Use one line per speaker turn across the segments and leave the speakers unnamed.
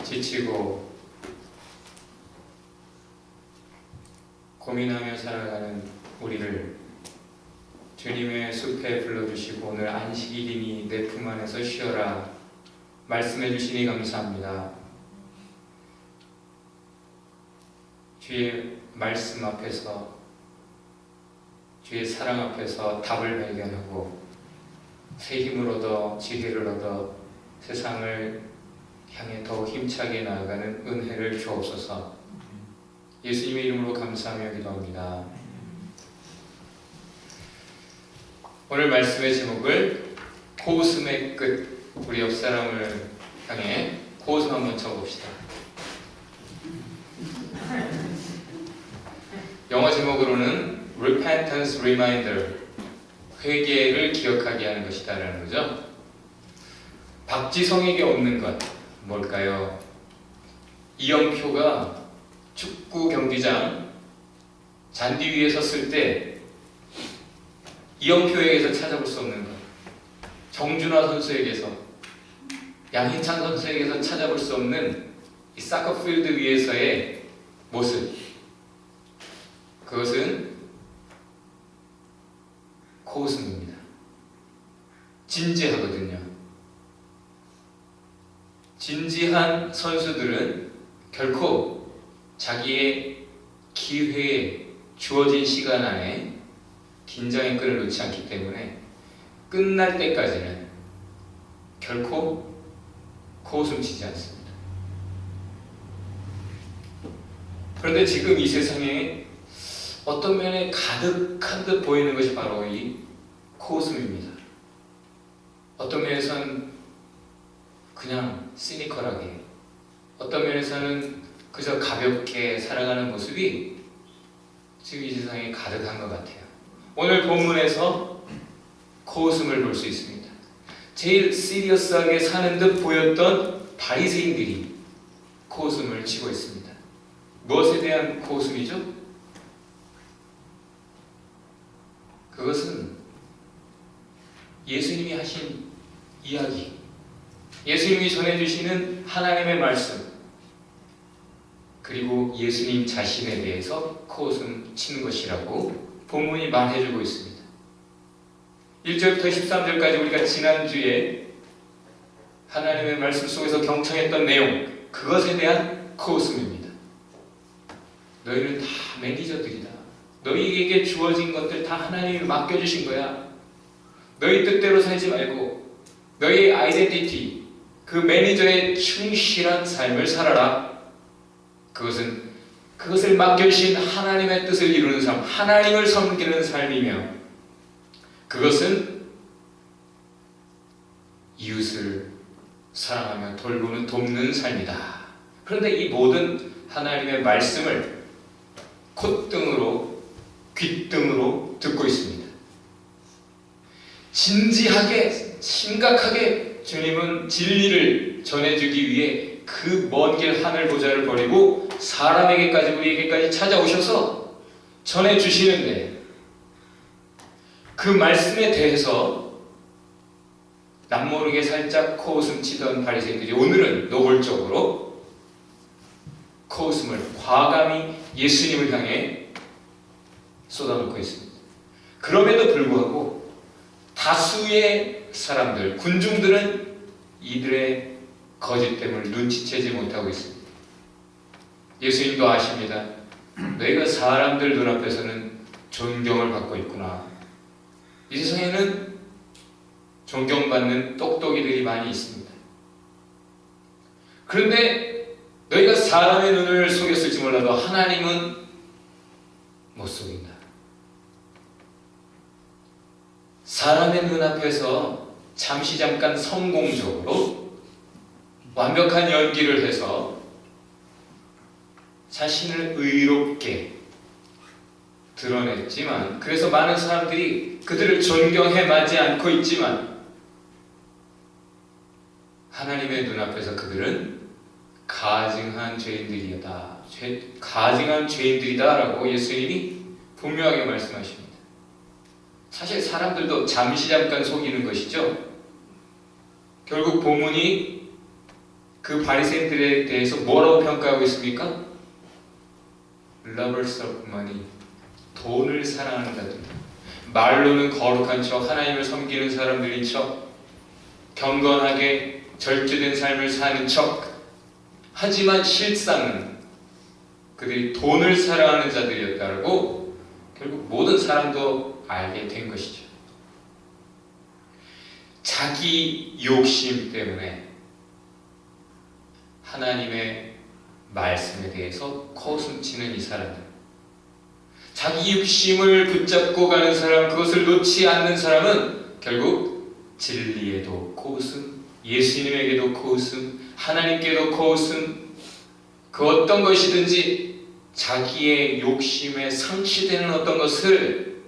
지치고 고민하며 살아가는 우리를 주님의 숲에 불러주시고 오늘 안식일이니 내 품 안에서 쉬어라 말씀해 주시니 감사합니다. 주의 말씀 앞에서, 주의 사랑 앞에서 답을 발견하고 새 힘을 얻어 지혜를 얻어 세상을 향해 더욱 힘차게 나아가는 은혜를 주옵소서. 예수님의 이름으로 감사하며 기도합니다. 오늘 말씀의 제목을 코웃음의 끝, 우리 옆 사람을 향해 코웃음 한번 쳐봅시다. 영어 제목으로는 Repentance Reminder, 회개를 기억하게 하는 것이다 라는 거죠. 박지성에게 없는 것 뭘까요? 이영표가 축구 경기장 잔디 위에 섰을 때 이영표에게서 찾아볼 수 없는 것, 정준하 선수에게서, 양희찬 선수에게서 찾아볼 수 없는 이 사커 필드 위에서의 모습, 그것은 코웃음입니다. 진지하거든요. 진지한 선수들은 결코 자기의 기회에 주어진 시간 안에 긴장의 끈을 놓지 않기 때문에 끝날 때까지는 결코 코웃음 치지 않습니다. 그런데 지금 이 세상에 어떤 면에 가득한 듯 보이는 것이 바로 이 코웃음입니다. 어떤 면에서는 그냥 시니컬하게, 어떤 면에서는 그저 가볍게 살아가는 모습이 지금 이 세상에 가득한 것 같아요. 오늘 본문에서 코웃음을 볼 수 있습니다. 제일 시리어스하게 사는 듯 보였던 바리새인들이 코웃음을 치고 있습니다. 무엇에 대한 코웃음이죠? 그것은 예수님이 하신 이야기, 예수님이 전해주시는 하나님의 말씀, 그리고 예수님 자신에 대해서 코웃음 치는 것이라고 본문이 말해주고 있습니다. 1절부터 13절까지 우리가 지난주에 하나님의 말씀 속에서 경청했던 내용, 그것에 대한 코웃음입니다. 너희는 다 매니저들이다. 너희에게 주어진 것들 다 하나님이 맡겨주신 거야. 너희 뜻대로 살지 말고 너희의 아이덴티티, 그 매니저의 충실한 삶을 살아라. 그것을 맡겨주신 하나님의 뜻을 이루는 삶, 하나님을 섬기는 삶이며, 그것은 이웃을 사랑하며 돕는 삶이다. 그런데 이 모든 하나님의 말씀을 콧등으로, 귓등으로 듣고 있습니다. 진지하게, 심각하게 주님은 진리를 전해주기 위해 그 먼 길 하늘 보좌를 버리고 사람에게까지, 우리에게까지 찾아오셔서 전해주시는데, 그 말씀에 대해서 남모르게 살짝 코웃음 치던 바리새인들이 오늘은 노골적으로 코웃음을 과감히 예수님을 향해 쏟아놓고 있습니다. 그럼에도 불구하고 다수의 사람들, 군중들은 이들의 거짓됨을 눈치채지 못하고 있습니다. 예수님도 아십니다. 너희가 사람들 눈앞에서는 존경을 받고 있구나. 이 세상에는 존경받는 똑똑이들이 많이 있습니다. 그런데 너희가 사람의 눈을 속였을지 몰라도 하나님은 못 속인다. 사람의 눈앞에서 잠깐 성공적으로 완벽한 연기를 해서 자신을 의롭게 드러냈지만, 그래서 많은 사람들이 그들을 존경해 마지 않고 있지만, 하나님의 눈앞에서 그들은 가증한 죄인들이다. 가증한 죄인들이다 라고 예수님이 분명하게 말씀하십니다. 사실 사람들도 잠깐 속이는 것이죠. 결국 본문이 그 바리새인들에 대해서 뭐라고 평가하고 있습니까? Lovers of money, 돈을 사랑하는 자들. 말로는 거룩한 척, 하나님을 섬기는 사람들인 척, 경건하게 절제된 삶을 사는 척, 하지만 실상은 그들이 돈을 사랑하는 자들이었다고 결국 모든 사람도 알게 된 것이죠. 자기 욕심 때문에 하나님의 말씀에 대해서 코웃음치는 이 사람들, 자기 욕심을 붙잡고 가는 사람, 그것을 놓지 않는 사람은 결국 진리에도 코웃음, 예수님에게도 코웃음, 하나님께도 코웃음, 그 어떤 것이든지 자기의 욕심에 상실되는 어떤 것을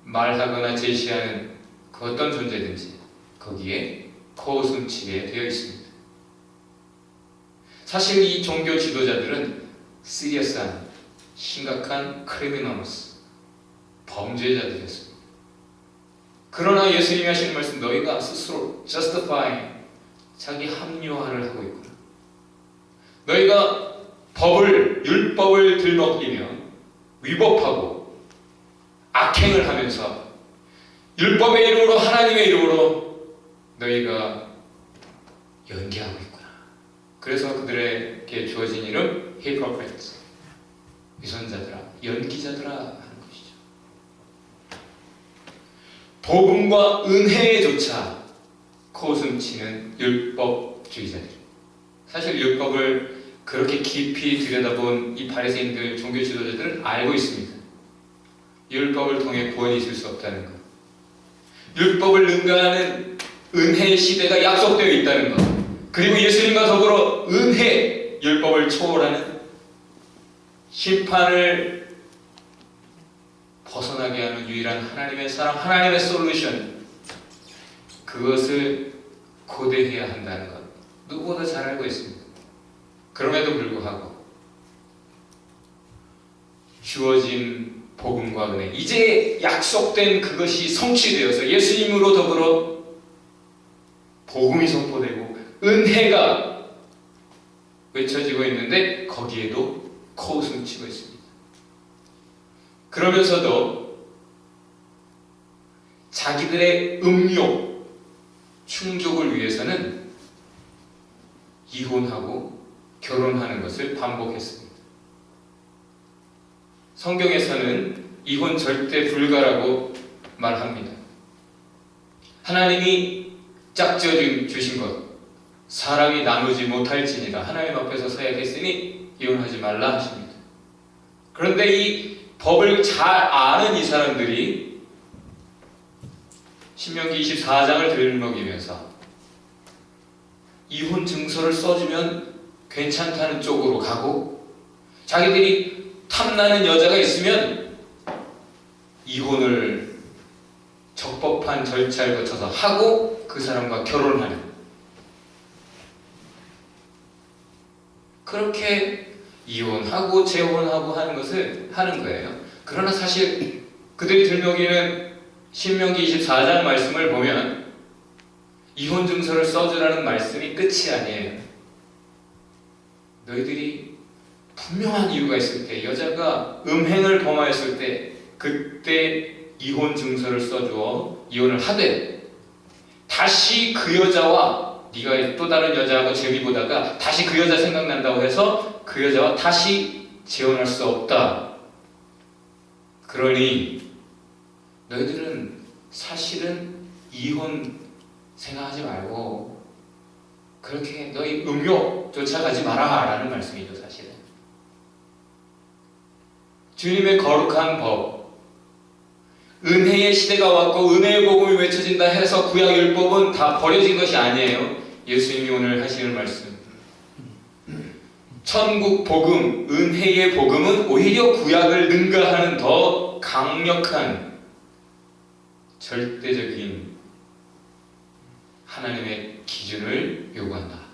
말하거나 제시하는 그 어떤 존재든지 거기에 코웃음치게 되어 있습니다. 사실 이 종교 지도자들은 시리어스한, 심각한 크리미널스, 범죄자들이었습니다. 그러나 예수님이 하시는 말씀, 너희가 스스로 justifying, 자기 합리화를 하고 있구나. 너희가 율법을 들먹이며 위법하고 악행을 하면서 율법의 이름으로, 하나님의 이름으로 너희가 연기하고 있구나. 그래서 그들에게 주어진 이름 hypocrites, 위선자들아, 연기자들아 하는 것이죠. 복음과 은혜조차 코웃음치는 율법주의자들. 사실 율법을 그렇게 깊이 들여다본 이 바리새인들, 종교 지도자들은 알고 있습니다. 율법을 통해 구원이 있을 수 없다는 것, 율법을 능가하는 은혜의 시대가 약속되어 있다는 것, 그리고 예수님과 더불어 은혜, 율법을 초월하는 심판을 벗어나게 하는 유일한 하나님의 사랑, 하나님의 솔루션, 그것을 고대해야 한다는 것 누구보다 잘 알고 있습니다. 그럼에도 불구하고 주어진 복음과 은혜, 이제 약속된 그것이 성취되어서 예수님으로 더불어 복음이 선포되고 은혜가 외쳐지고 있는데 거기에도 코웃음치고 있습니다. 그러면서도 자기들의 음욕 충족을 위해서는 이혼하고 결혼하는 것을 반복했습니다. 성경에서는 이혼 절대 불가라고 말합니다. 하나님이 짝지어 주신 것, 사람이 나누지 못할지니라 하나님 앞에서 서야겠으니 이혼하지 말라 하십니다. 그런데 이 법을 잘 아는 이 사람들이 신명기 24장을 들먹이면서 이혼 증서를 써주면 괜찮다는 쪽으로 가고, 자기들이 탐나는 여자가 있으면 이혼을 적법한 절차를 거쳐서 하고 그 사람과 결혼하는, 그렇게 이혼하고 재혼하고 하는 것을 하는 거예요. 그러나 사실 그들이 들먹이는 신명기 24장 말씀을 보면 이혼 증서를 써주라는 말씀이 끝이 아니에요. 너희들이 분명한 이유가 있을 때, 여자가 음행을 범하였을 때, 그때 이혼 증서를 써주어 이혼을 하되 다시 그 여자와 네가 또 다른 여자하고 재미 보다가 다시 그 여자 생각난다고 해서 그 여자와 다시 재혼할 수 없다. 그러니 너희들은 사실은 이혼 생각하지 말고 그렇게 너희 음욕 쫓아가지 마라 라는 말씀이죠. 사실은 주님의 거룩한 법, 은혜의 시대가 왔고 은혜의 복음이 외쳐진다 해서 구약 율법은 다 버려진 것이 아니에요. 예수님이 오늘 하시는 말씀, 천국 복음, 은혜의 복음은 오히려 구약을 능가하는 더 강력한 절대적인 하나님의 기준을 요구한다.